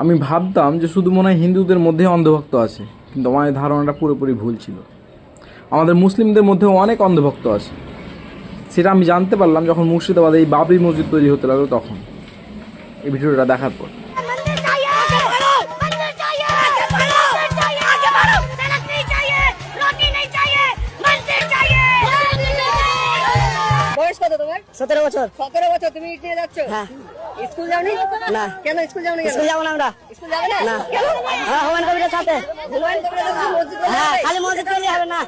আমি ভাবতাম যে শুধু মনে হয় হিন্দুদের মধ্যে অন্ধভক্ত আছে, কিন্তু আমার এই ধারণাটা পুরোপুরি ভুল ছিল। আমাদের মুসলিমদের মধ্যেও অনেক অন্ধভক্ত আছে। সেটা আমি জানতে পারলাম যখন মুর্শিদাবাদে এই বাবরি মসজিদ তৈরি হতে লাগলো, তখন এই ভিডিওটা দেখার পর। বয়স কত তোমার? 17 বছর। 17 বছর। তুমি ইট নিয়ে যাচ্ছ? হ্যাঁ। স্কুল যাওনি? না। কেন স্কুল যাওনি? স্কুল যাবো না আমরা। স্কুল যাবে না? না। কেন? আমরা হুমায়ুন কবিরের সাথে। হুমায়ুন কবিরের সাথে মসজিদ যাবে? হ্যাঁ, খালি মসজিদ তৈরি হবে না।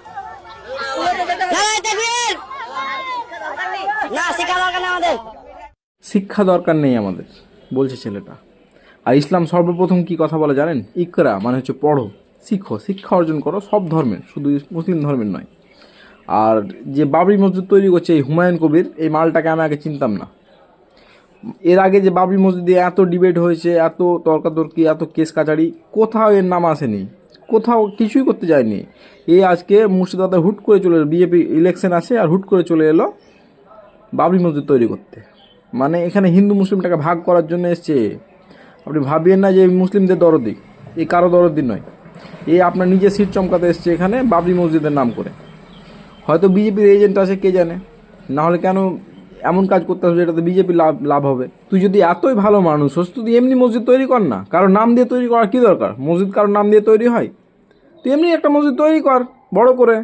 স্কুলে তো যেতে হবে। নারায়ে তাকবীর। না, শিক্ষা দরকার নেই আমাদের। শিক্ষা দরকার নেই আমাদের বলছে ছেলেটা। আর ইসলাম সর্বপ্রথম কি কথা বলে জানেন? ইকরা মানে হচ্ছে পড়ো, শিখো, শিক্ষা অর্জন করো, সব ধর্মের, শুধু মুসলিম ধর্মের নয়। আর যে বাবরি মসজিদ তৈরি করছে এই হুমায়ুন কবির, এই মালটাকে আমি আগে চিনতাম না। এর আগে যে বাবরি মসজিদে এত ডিবেট হয়েছে, এত তর্কাতর্কি, এত কেস কাচারি, কোথাও এর নাম আসেনি, কোথাও কিছুই করতে যায়নি। এই আজকে মুর্শিদাবাদে হুট করে চলে এলো, বিজেপি ইলেকশন আছে আর হুট করে চলে এলো বাবরি মসজিদ তৈরি করতে। মানে এখানে হিন্দু মুসলিমটাকে ভাগ করার জন্য এসছে। আপনি ভাবিয়েন না যে মুসলিমদের দরদি, এই কারো দরদি নয়। এই আপনার নিজের সিট চমকাতে এসছে এখানে বাবরি মসজিদের নাম করে। হয়তো বিজেপির এজেন্ট আছে, কে জানে, না হলে কেন এমন কাজ করতে হবে যেটাতে বিজেপি লাভ হবে। তুই যদি এতই ভালো মানুষ হোস, তুই এমনি মসজিদ তৈরি কর না। কারোর নাম দিয়ে তৈরি করার কী দরকার? মসজিদ কারোর নাম দিয়ে তৈরি হয়? তুই এমনি একটা মসজিদ তৈরি কর বড় করে।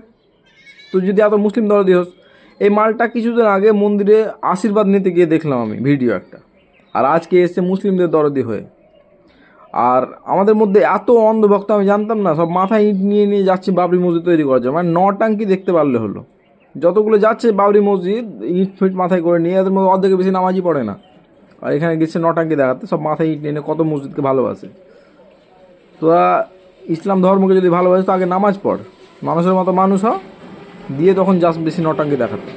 তুই যদি এত মুসলিম দরদি হোস। এই মালটা কিছুদিন আগে মন্দিরে আশীর্বাদ নিতে গিয়ে দেখলাম আমি ভিডিও একটা, আর আজকে এসছে মুসলিমদের দরদি হয়ে। আর আমাদের মধ্যে এত অন্ধভক্ত আমি জানতাম না, সব মাথায় ইট নিয়ে নিয়ে যাচ্ছে বাবরি মসজিদ তৈরি করার জন্য। মানে নটাঙ্কি দেখতে পারলে হলো, যতগুলো যাচ্ছে বাবরি মসজিদ ইট ফিট মাথায় করে নিয়ে, এদের মধ্যে অর্ধেকের বেশি নামাজই পড়ে না। আর এখানে গেছে নটাঙ্কি দেখাতে, সব মাথায় ইট নিয়ে কত মসজিদকে ভালোবাসে। তোরা ইসলাম ধর্মকে যদি ভালোবাসে তো আগে নামাজ পড়, মানুষের মতো মানুষ হ, দিয়ে তখন যাস বেশি নটাঙ্কি দেখাতে।